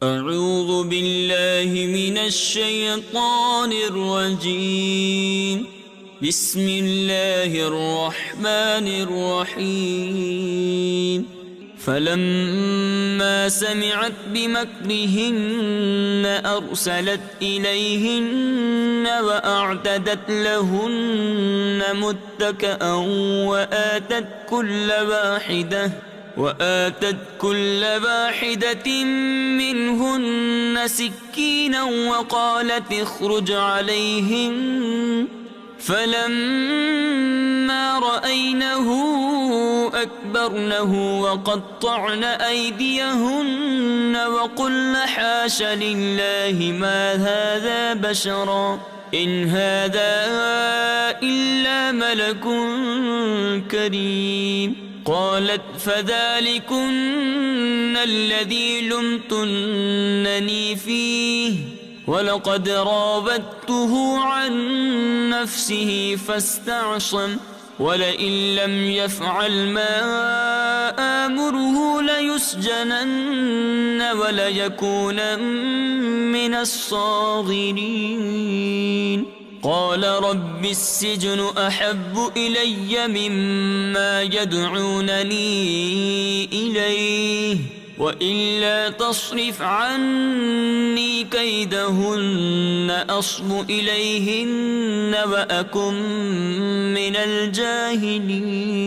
أعوذ بالله من الشيطان الرجيم. بسم الله الرحمن الرحيم. فلما سمعت بمكرهن أرسلت إليهن وأعتدت لهن متكأ وآتت كل واحدة منهن سكينا وقالت اخرج عليهن. فلما رأينه أكبرنه وقطعن أيديهن وقلن حاش لله ما هذا بشرا إن هذا إلا ملك كريم. قالت فذلكن الذي لمتنني فيه ولقد راودته عن نفسه فاستعصم ولئن لم يفعل ما آمره ليسجنن وليكون من الصاغرين. قال رب السجن أحب إلي مما يدعونني إليه وإلا تصرف عني كيدهن أصب إليهن وأكن من الجاهلين.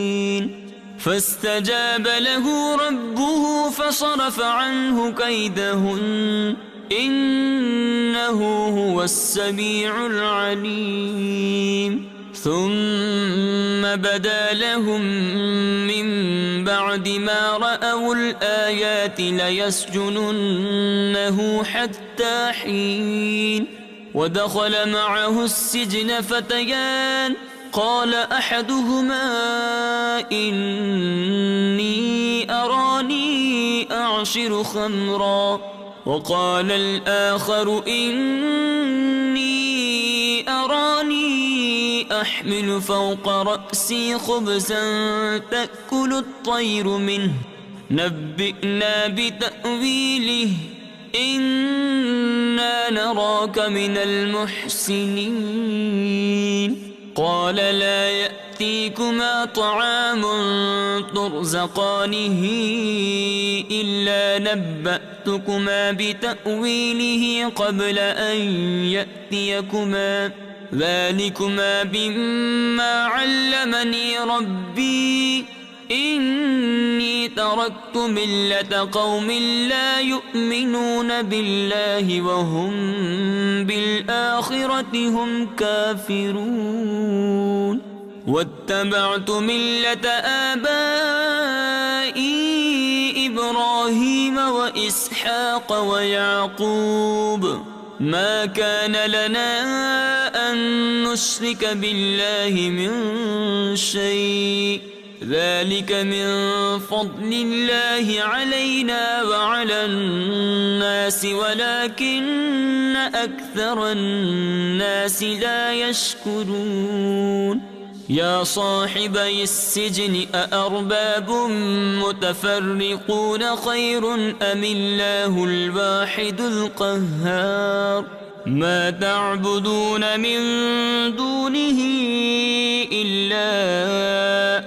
فاستجاب له ربه فصرف عنه كيدهن إنه هو السميع العليم. ثم بدا لهم من بعد ما رأوا الآيات ليسجننه حتى حين. ودخل معه السجن فتيان قال أحدهما إني أراني أعصر خمرا وقال الآخر إني أراني أحمل فوق رأسي خبزا تأكل الطير منه نبئنا بتأويله إنا نراك من المحسنين. قال لا يأتيكما طعام ترزقانه إلا نبأتكما بتأويله قبل أن يأتيكما ذلكما بما علمني ربي إني تركت ملة قوم لا يؤمنون بالله وهم بالآخرة هم كافرون. واتبعت ملة آبائي إبراهيم وإسحاق ويعقوب ما كان لنا أن نشرك بالله من شيء ذلك من فضل الله علينا وعلى الناس ولكن أكثر الناس لا يشكرون. يا صاحبي السجن أأرباب متفرقون خير أم الله الواحد القهار. ما تعبدون من دونه إلا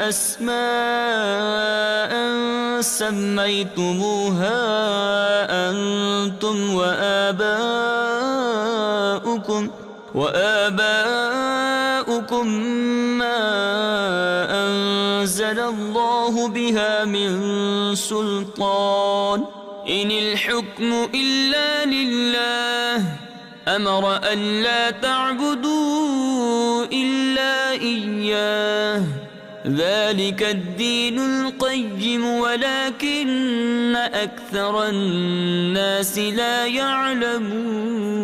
أسماء سميتموها أنتم وآباؤكم ما أنزل الله بها من سلطان إن الحكم إلا لله أمر أن لا تعبدوا إلا إياه ذلك الدين القيم ولكن أكثر الناس لا يعلمون.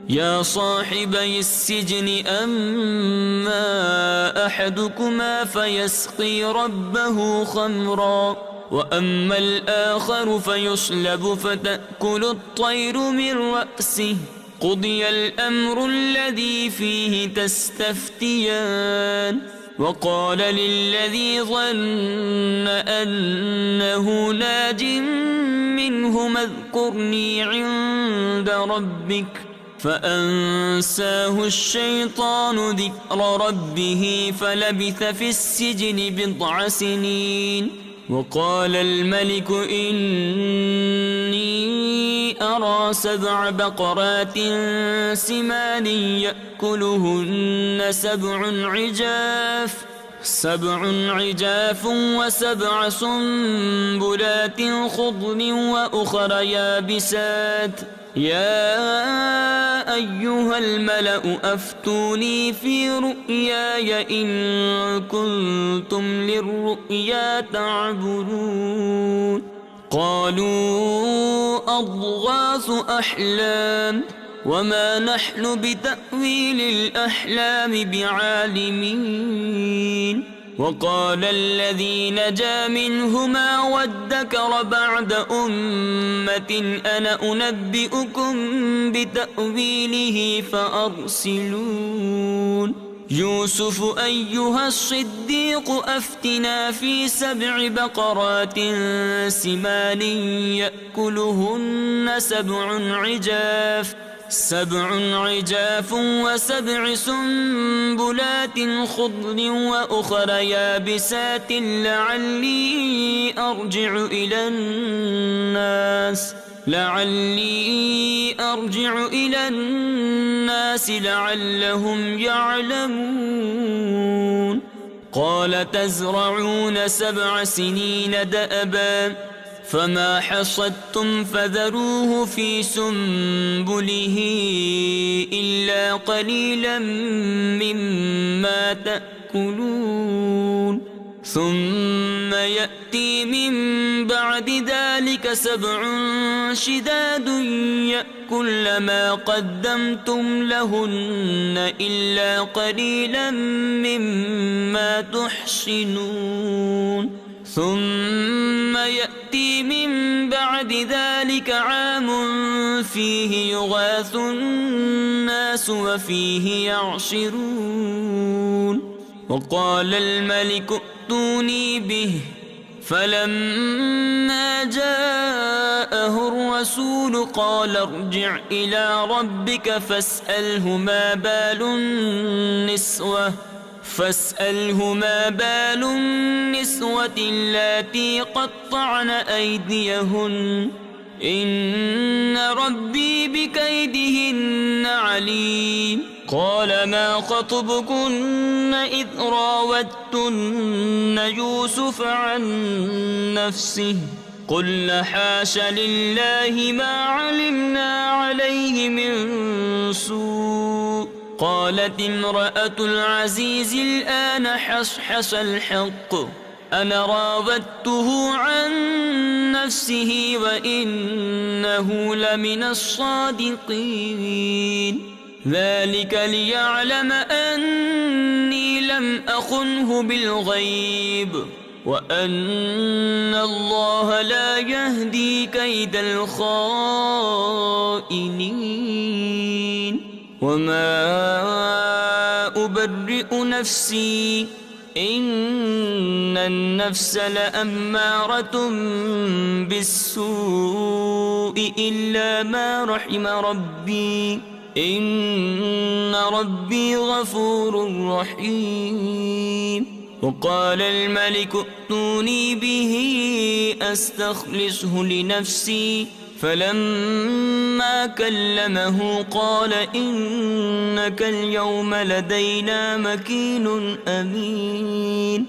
يا صاحبي السجن أما أحدكما فيسقي ربه خمرا وأما الآخر فيصلب فتأكل الطير من رأسه قضي الأمر الذي فيه تستفتيان وقال للذي ظن أنه ناج منه اذكرني عند ربك فأنساه الشيطان ذكر ربه فلبث في السجن 9 سنين. وقال الملك إني أرى 7 بقرات سمان يأكلهن 7 عجاف و7 سنبلات خضر وأخر يابسات يا أيها الملأ أفتوني في رؤياي إن كنتم للرؤيا تعبرون. قالوا أضغاث أحلام وما نحن بتأويل الأحلام بعالمين. وقال الذي نجا منهما وادكر بعد أمة أنا أنبئكم بتأويله فأرسلون. يوسف أيها الصديق أفتنا في 7 بقرات سمان يأكلهن 7 عجاف و7 سنبلات خضر وأخر يابسات لعلي أرجع إلى الناس لعلهم يعلمون. قال تزرعون 7 سنين دأبا فما حصدتم فذروه في سنبله إلا قليلا مما تأكلون. ثم يأتي من بعد ذلك 7 شداد يأكل ما قدمتم لهن إلا قليلا مما تحصنون. ثم يأتي من بعد ذلك عام فيه يغاث الناس وفيه يعصرون. وقال الملك ائتوني به فلما جاءه الرسول قال ارجع إلى ربك فاسأله ما بال النسوة اللاتي قطعن أيديهن إن ربي بكيدهن عليم. قال ما خطبكن إذ راوتن يوسف عن نفسه قلن حاش لله ما علمنا عليه من سوء. قالت امرأة العزيز الآن حصحص الحق أنا راودته عن نفسه وإنه لمن الصادقين. ذلك ليعلم أني لم أخنه بالغيب وأن الله لا يهدي كيد الخائنين. وما أبرئ نفسي إن النفس لأمارة بالسوء إلا ما رحم ربي إن ربي غفور رحيم. وقال الملك ائتوني به أستخلصه لنفسي فلما كلمه قال إنك اليوم لدينا مكين أمين.